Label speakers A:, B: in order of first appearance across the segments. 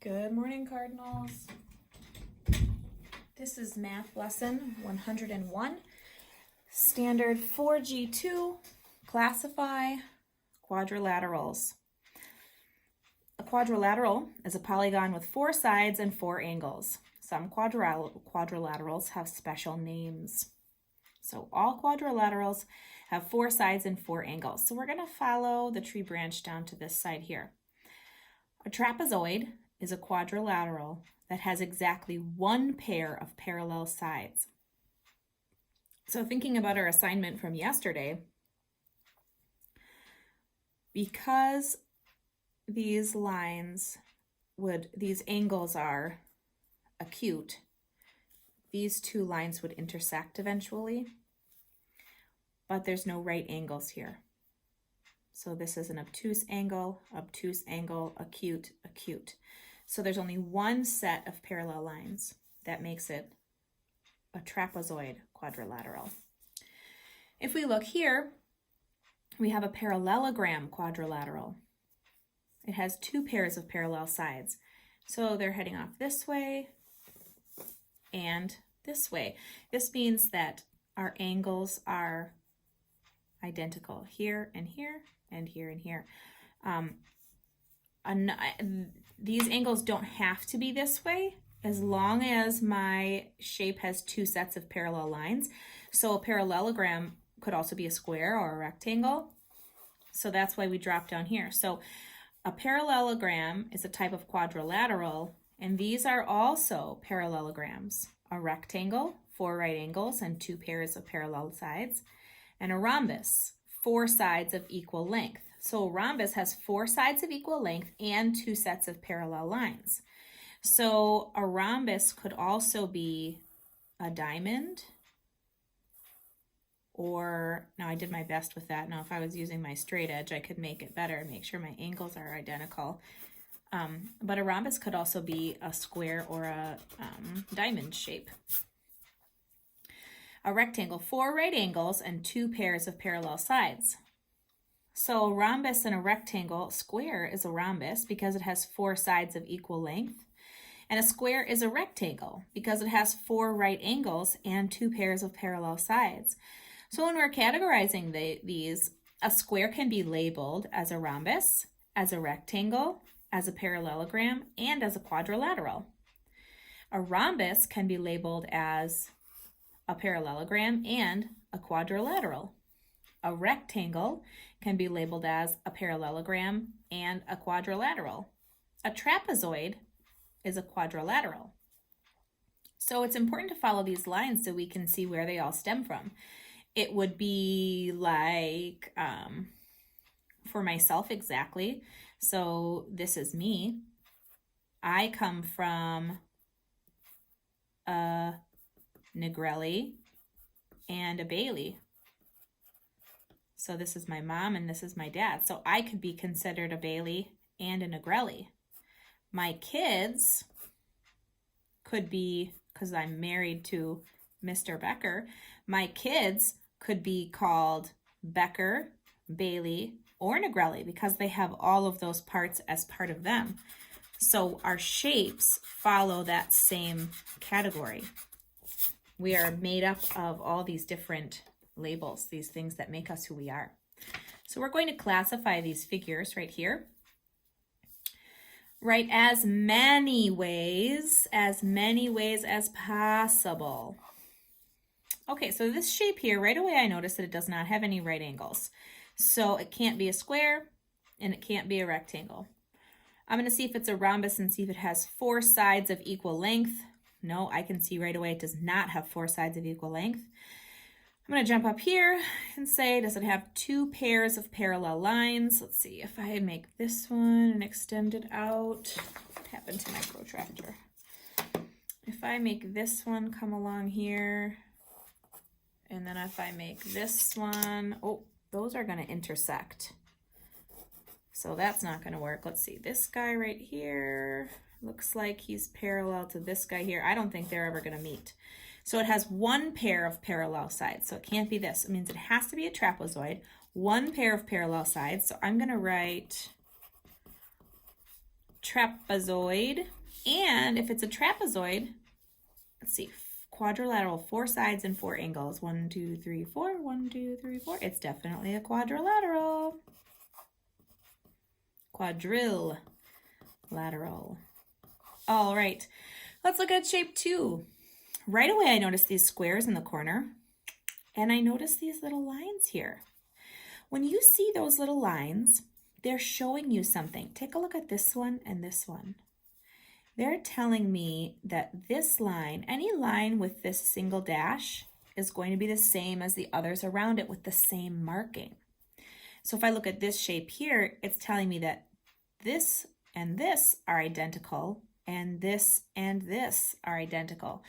A: Good morning, Cardinals. This is math lesson 101, standard 4.G.2, classify quadrilaterals. A quadrilateral is a polygon with 4 sides and 4 angles. Some quadrilaterals have special names. So all quadrilaterals have 4 sides and 4 angles. So we're going to follow the tree branch down to this side here. A trapezoid is a quadrilateral that has exactly 1 pair of parallel sides. So thinking about our assignment from yesterday, because these angles are acute, these 2 lines would intersect eventually, but there's no right angles here. So this is an obtuse angle, acute, acute. So there's only 1 set of parallel lines. That makes it a trapezoid quadrilateral. If we look here, we have a parallelogram quadrilateral. It has 2 pairs of parallel sides. So they're heading off this way and this way. This means that our angles are identical here and here and here and here. These angles don't have to be this way as long as my shape has 2 sets of parallel lines. So a parallelogram could also be a square or a rectangle. So that's why we drop down here. So a parallelogram is a type of quadrilateral, and these are also parallelograms. A rectangle, 4 right angles and 2 pairs of parallel sides, and a rhombus, 4 sides of equal length. So a rhombus has 4 sides of equal length and 2 sets of parallel lines. So a rhombus could also be a diamond, or, now I did my best with that. Now if I was using my straight edge, I could make it better and make sure my angles are identical. But a rhombus could also be a square or a diamond shape. A rectangle, 4 right angles and 2 pairs of parallel sides. So a rhombus and a rectangle, square is a rhombus because it has 4 sides of equal length. And a square is a rectangle because it has 4 right angles and 2 pairs of parallel sides. So when we're categorizing these, a square can be labeled as a rhombus, as a rectangle, as a parallelogram, and as a quadrilateral. A rhombus can be labeled as a parallelogram and a quadrilateral. A rectangle can be labeled as a parallelogram and a quadrilateral. A trapezoid is a quadrilateral. So it's important to follow these lines so we can see where they all stem from. It would be like, for myself exactly, so this is me. I come from a Negrelli and a Bailey. So this is my mom and this is my dad. So I could be considered a Bailey and a Negrelli. My kids could be, because I'm married to Mr. Becker, my kids could be called Becker, Bailey, or Negrelli because they have all of those parts as part of them. So our shapes follow that same category. We are made up of all these different labels, these things that make us who we are. So we're going to classify these figures right here. Write as many ways as possible. Okay, so this shape here, right away I notice that it does not have any right angles. So it can't be a square and it can't be a rectangle. I'm going to see if it's a rhombus and see if it has 4 sides of equal length. No, I can see right away it does not have 4 sides of equal length. I'm going to jump up here and say, does it have 2 pairs of parallel lines? Let's see, if I make this one and extend it out, what happened to my protractor? If I make this one come along here, and then if I make this one, oh, those are going to intersect. So that's not going to work. Let's see, this guy right here looks like he's parallel to this guy here. I don't think they're ever going to meet. So it has 1 pair of parallel sides. So it can't be this. It means it has to be a trapezoid, 1 pair of parallel sides. So I'm going to write trapezoid. And if it's a trapezoid, let's see, quadrilateral, 4 sides and 4 angles. 1, 2, 3, 4. 1, 2, 3, 4. It's definitely a quadrilateral. Quadrilateral. All right, let's look at shape 2. Right away, I noticed these squares in the corner, and I noticed these little lines here. When you see those little lines, they're showing you something. Take a look at this one and this one. They're telling me that this line, any line with this single dash, is going to be the same as the others around it with the same marking. So if I look at this shape here, it's telling me that this and this are identical, and this are identical.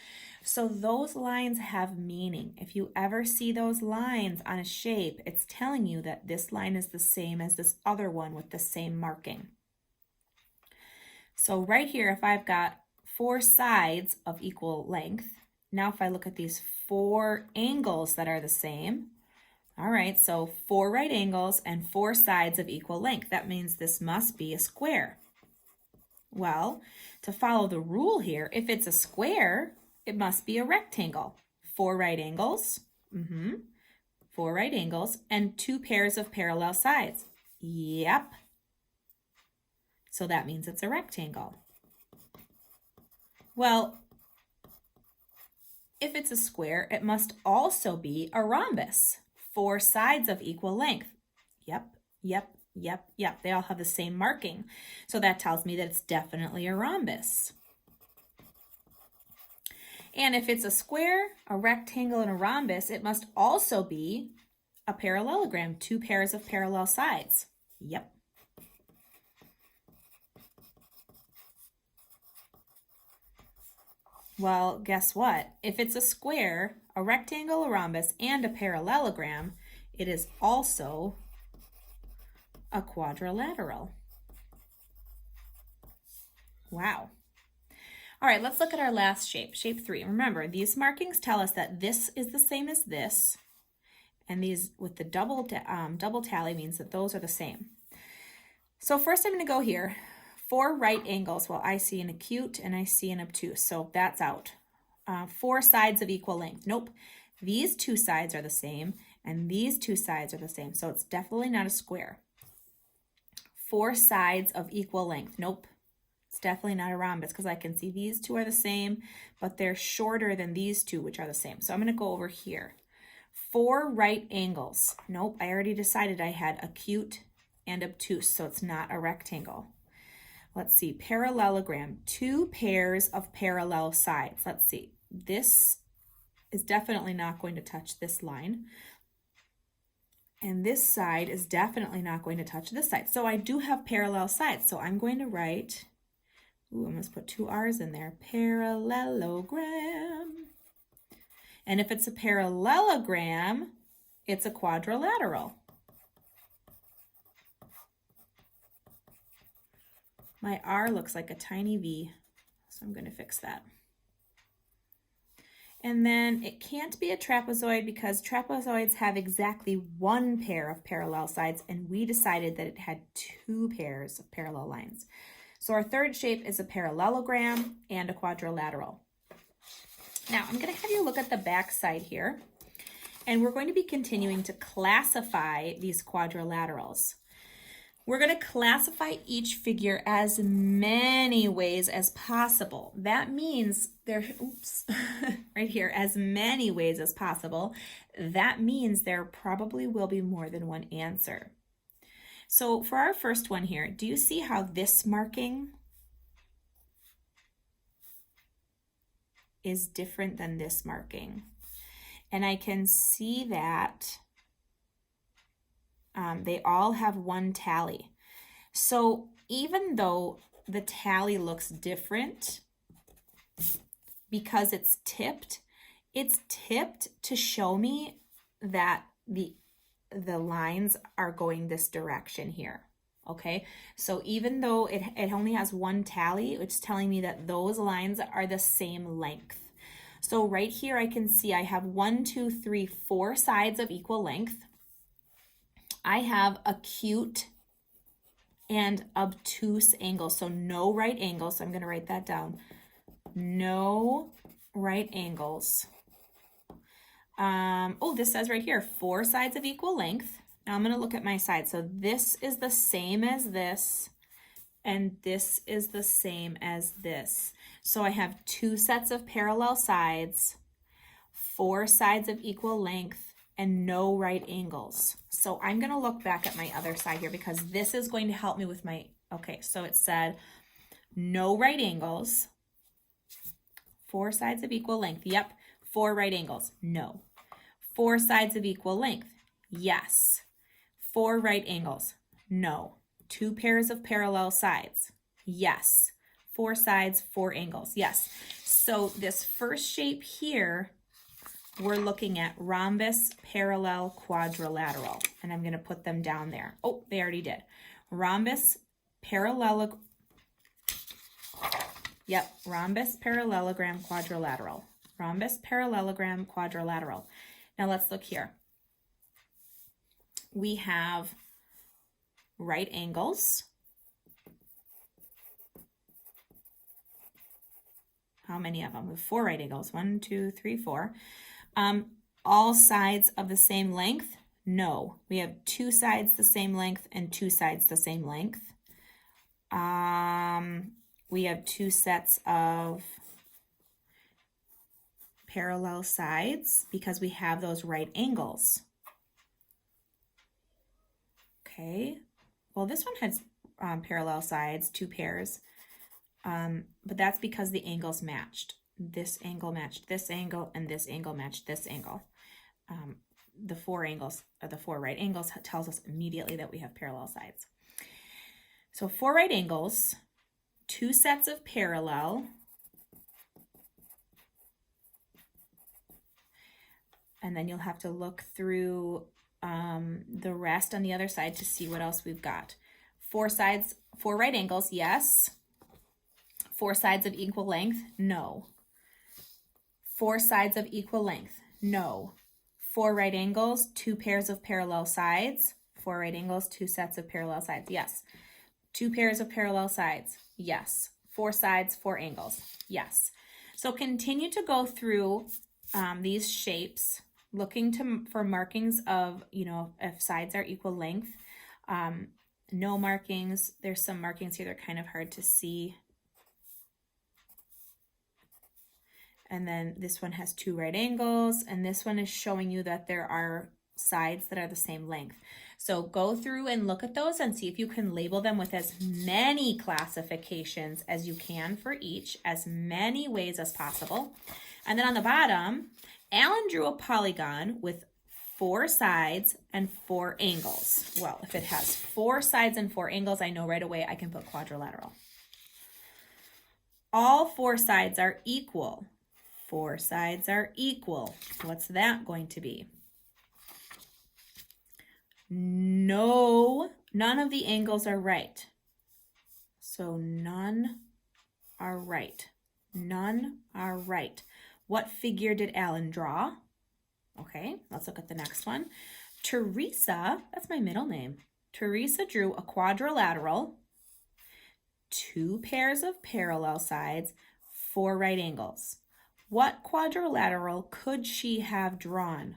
A: So those lines have meaning. If you ever see those lines on a shape, it's telling you that this line is the same as this other one with the same marking. So right here, if I've got 4 sides of equal length, now if I look at these 4 angles that are the same, all right, so 4 right angles and 4 sides of equal length. That means this must be a square. Well, to follow the rule here, if it's a square, it must be a rectangle. 4 right angles, 4 right angles, and 2 pairs of parallel sides. Yep. So that means it's a rectangle. Well, if it's a square, it must also be a rhombus. 4 sides of equal length. Yep. They all have the same marking. So that tells me that it's definitely a rhombus. And if it's a square, a rectangle, and a rhombus, it must also be a parallelogram, 2 pairs of parallel sides. Yep. Well, guess what? If it's a square, a rectangle, a rhombus, and a parallelogram, it is also a quadrilateral. Wow. All right, let's look at our last shape, shape 3. Remember, these markings tell us that this is the same as this, and these with the double tally means that those are the same. So first I'm going to go here. 4 right angles. Well, I see an acute and I see an obtuse, so that's out. 4 sides of equal length. Nope. These 2 sides are the same, and these 2 sides are the same, so it's definitely not a square. 4 sides of equal length. Nope. It's definitely not a rhombus because I can see these 2 are the same, but they're shorter than these 2, which are the same. So I'm going to go over here. 4 right angles. Nope, I already decided I had acute and obtuse, so it's not a rectangle. Let's see, parallelogram, 2 pairs of parallel sides. Let's see, this is definitely not going to touch this line. And this side is definitely not going to touch this side. So I do have parallel sides. So I'm going to write, I must put 2 R's in there, parallelogram. And if it's a parallelogram, it's a quadrilateral. My R looks like a tiny V, so I'm going to fix that. And then it can't be a trapezoid because trapezoids have exactly 1 pair of parallel sides, and we decided that it had 2 pairs of parallel lines. So our third shape is a parallelogram and a quadrilateral. Now I'm going to have you look at the back side here, and we're going to be continuing to classify these quadrilaterals. We're going to classify each figure as many ways as possible. That means right here, as many ways as possible. That means there probably will be more than one answer. So for our first one here, do you see how this marking is different than this marking? And I can see that they all have 1 tally. So even though the tally looks different because it's tipped to show me that the lines are going this direction here. Okay, so even though it only has 1 tally, it's telling me that those lines are the same length. So right here I can see I have 1, 2, 3, 4 sides of equal length. I have acute and obtuse angles. So no right angles. So I'm going to write that down. No right angles. Oh, this says right here, 4 sides of equal length. Now I'm going to look at my side. So this is the same as this, and this is the same as this. So I have 2 sets of parallel sides, 4 sides of equal length, and no right angles. So I'm going to look back at my other side here because this is going to help me with my, okay, so it said no right angles, 4 sides of equal length. Yep, 4 right angles. No. 4 sides of equal length. Yes. 4 right angles. No. 2 pairs of parallel sides. Yes. 4 sides, 4 angles. Yes. So this first shape here, we're looking at rhombus, parallel, quadrilateral. And I'm going to put them down there. Oh, they already did. Rhombus, parallelogram. Yep, rhombus, parallelogram, quadrilateral. Rhombus, parallelogram, quadrilateral. Now let's look here. We have right angles. How many of them? We have 4 right angles. 1, 2, 3, 4. All sides of the same length? No. We have 2 sides the same length and 2 sides the same length. We have 2 sets of parallel sides because we have those right angles. Okay. Well, this one has parallel sides, 2 pairs. But that's because the angles matched. This angle matched this angle, and this angle matched this angle. The 4 angles, or the 4 right angles, tells us immediately that we have parallel sides. So 4 right angles, 2 sets of parallel, and then you'll have to look through the rest on the other side to see what else we've got. 4 sides, 4 right angles, yes. 4 sides of equal length, no. 4 sides of equal length, no. 4 right angles, 2 pairs of parallel sides. 4 right angles, 2 sets of parallel sides, yes. 2 pairs of parallel sides, yes. 4 sides, 4 angles, yes. So continue to go through these shapes, looking for markings of, if sides are equal length. No markings. There's some markings here that are kind of hard to see. And then this one has 2 right angles, and this one is showing you that there are sides that are the same length. So go through and look at those and see if you can label them with as many classifications as you can for each, as many ways as possible. And then on the bottom, Alan drew a polygon with 4 sides and 4 angles. Well, if it has 4 sides and 4 angles, I know right away I can put quadrilateral. All 4 sides are equal. 4 sides are equal. What's that going to be? No, none of the angles are right. So none are right. None are right. What figure did Alan draw? Okay, let's look at the next one. Teresa, that's my middle name. Teresa drew a quadrilateral, 2 pairs of parallel sides, 4 right angles. What quadrilateral could she have drawn?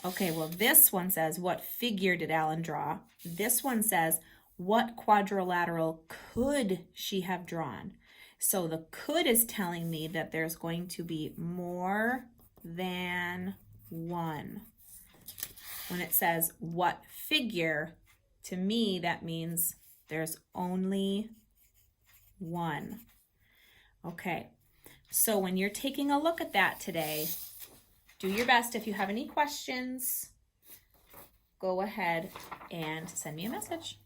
A: Okay, well, this one says, what figure did Alan draw? This one says, what quadrilateral could she have drawn? So the could is telling me that there's going to be more than one. When it says what figure, to me, that means there's only one. Okay. So when you're taking a look at that today, do your best. If you have any questions, go ahead and send me a message.